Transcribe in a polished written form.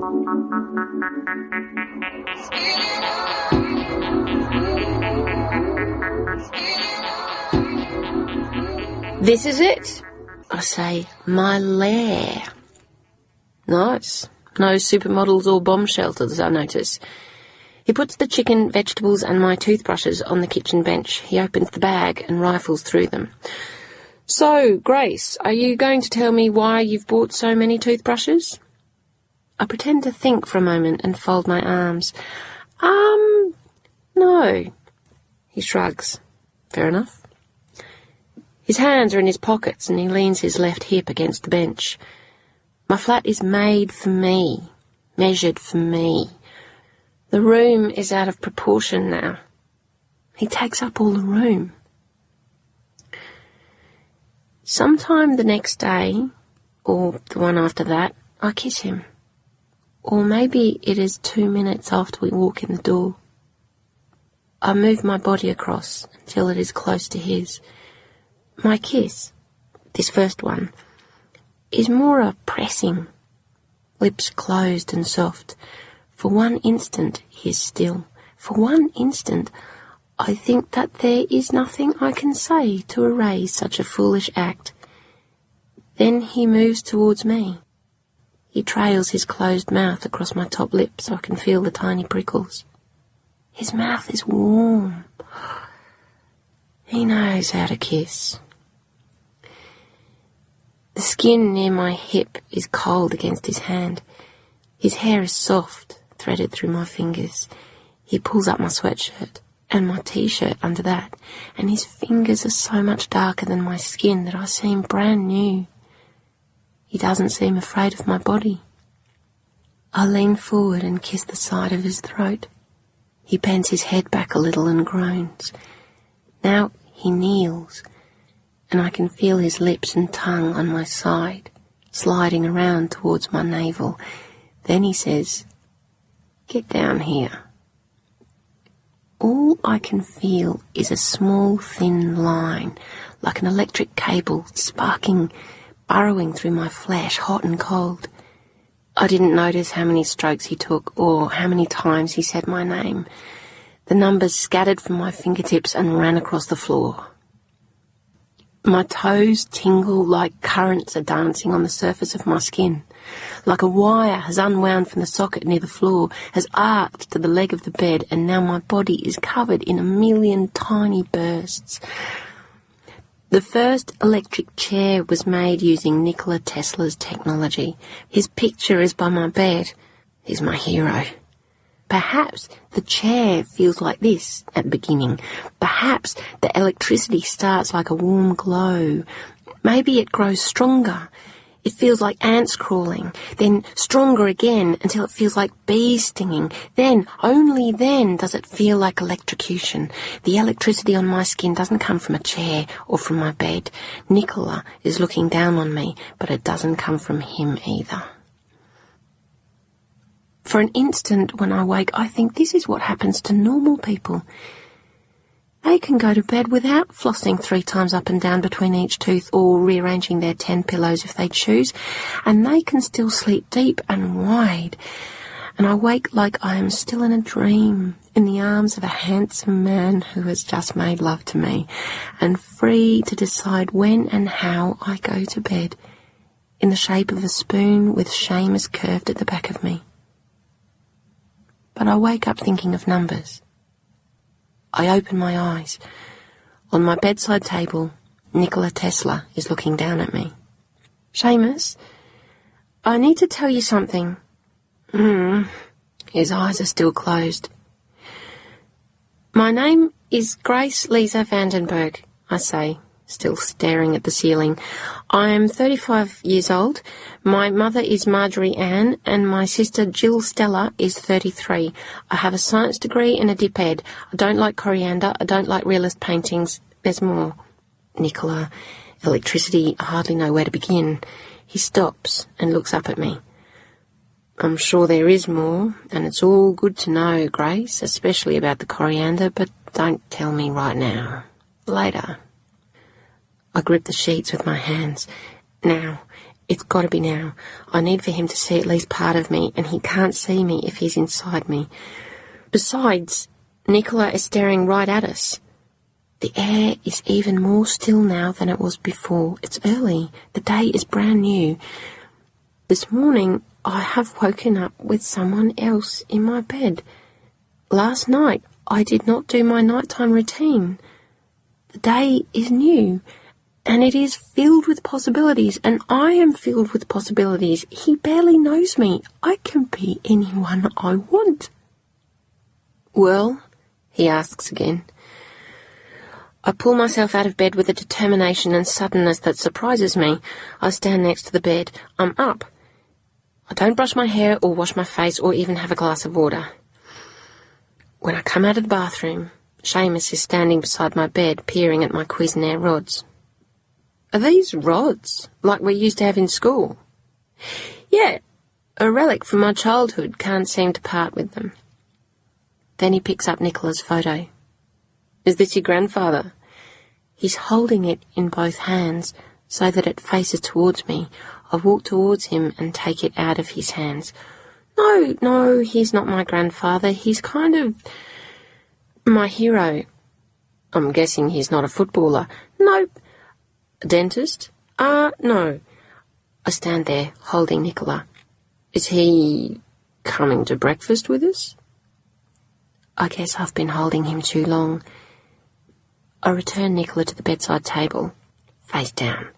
This is it, I say, my lair. Nice. No supermodels or bomb shelters, I notice. He puts the chicken, vegetables and my toothbrushes on the kitchen bench. He opens the bag and rifles through them. So, Grace, are you going to tell me why you've bought so many toothbrushes? I pretend to think for a moment and fold my arms. No. He shrugs. Fair enough. His hands are in his pockets and he leans his left hip against the bench. My flat is made for me, measured for me. The room is out of proportion now. He takes up all the room. Sometime the next day, or the one after that, I kiss him. Or maybe it is 2 minutes after we walk in the door. I move my body across until it is close to his. My kiss, this first one, is more a pressing, lips closed and soft. For one instant he is still. For one instant I think that there is nothing I can say to erase such a foolish act. Then he moves towards me. He trails his closed mouth across my top lip so I can feel the tiny prickles. His mouth is warm. He knows how to kiss. The skin near my hip is cold against his hand. His hair is soft, threaded through my fingers. He pulls up my sweatshirt and my t-shirt under that, and his fingers are so much darker than my skin that I seem brand new. He doesn't seem afraid of my body. I lean forward and kiss the side of his throat. He bends his head back a little and groans. Now he kneels, and I can feel his lips and tongue on my side, sliding around towards my navel. Then he says, "Get down here." All I can feel is a small, thin line, like an electric cable, sparking, burrowing through my flesh, hot and cold. I didn't notice how many strokes he took or how many times he said my name. The numbers scattered from my fingertips and ran across the floor. My toes tingle like currents are dancing on the surface of my skin. Like a wire has unwound from the socket near the floor, has arced to the leg of the bed, and now my body is covered in a million tiny bursts. The first electric chair was made using Nikola Tesla's technology. His picture is by my bed. He's my hero. Perhaps the chair feels like this at the beginning. Perhaps the electricity starts like a warm glow. Maybe it grows stronger. It feels like ants crawling, then stronger again until it feels like bees stinging. Then, only then, does it feel like electrocution. The electricity on my skin doesn't come from a chair or from my bed. Nikola is looking down on me, but it doesn't come from him either. For an instant, when I wake, I think this is what happens to normal people. They can go to bed without flossing 3 times up and down between each tooth or rearranging their 10 pillows if they choose, and they can still sleep deep and wide. And I wake like I am still in a dream, in the arms of a handsome man who has just made love to me, and free to decide when and how I go to bed, in the shape of a spoon with Seamus curved at the back of me. But I wake up thinking of numbers. I open my eyes. On my bedside table, Nikola Tesla is looking down at me. "Seamus, I need to tell you something." His eyes are still closed. "My name is Grace Lisa Vandenberg," I say, still staring at the ceiling. "I am 35 years old. My mother is Marjorie Ann, and my sister Jill Stella is 33. I have a science degree and a dip ed. I don't like coriander. I don't like realist paintings. There's more." Nikola, electricity, I hardly know where to begin. He stops and looks up at me. "I'm sure there is more, and it's all good to know, Grace, especially about the coriander, but don't tell me right now. Later." I grip the sheets with my hands. "Now, It's got to be now. I need for him to see at least part of me, and he can't see me if he's inside me. Besides, Nicola is staring right at us. The air is even more still now than it was before. It's early. The day is brand new. This morning, I have woken up with someone else in my bed. Last night, I did not do my nighttime routine. The day is new, and it is filled with possibilities, and I am filled with possibilities. He barely knows me. I can be anyone I want. Well, he asks again. I pull myself out of bed with a determination and suddenness that surprises me. I stand next to the bed. I'm up. I don't brush my hair or wash my face or even have a glass of water. When I come out of the bathroom, Seamus is standing beside my bed, peering at my Cuisenaire rods. Are these rods, like we used to have in school? Yeah, a relic from my childhood, can't seem to part with them. Then he picks up Nicola's photo. Is this your grandfather? He's holding it in both hands so that it faces towards me. I walk towards him and take it out of his hands. No, he's not my grandfather. He's kind of my hero. I'm guessing he's not a footballer. Nope. A dentist? No. I stand there, holding Nicola. Is he coming to breakfast with us? I guess I've been holding him too long. I return Nicola to the bedside table, face down.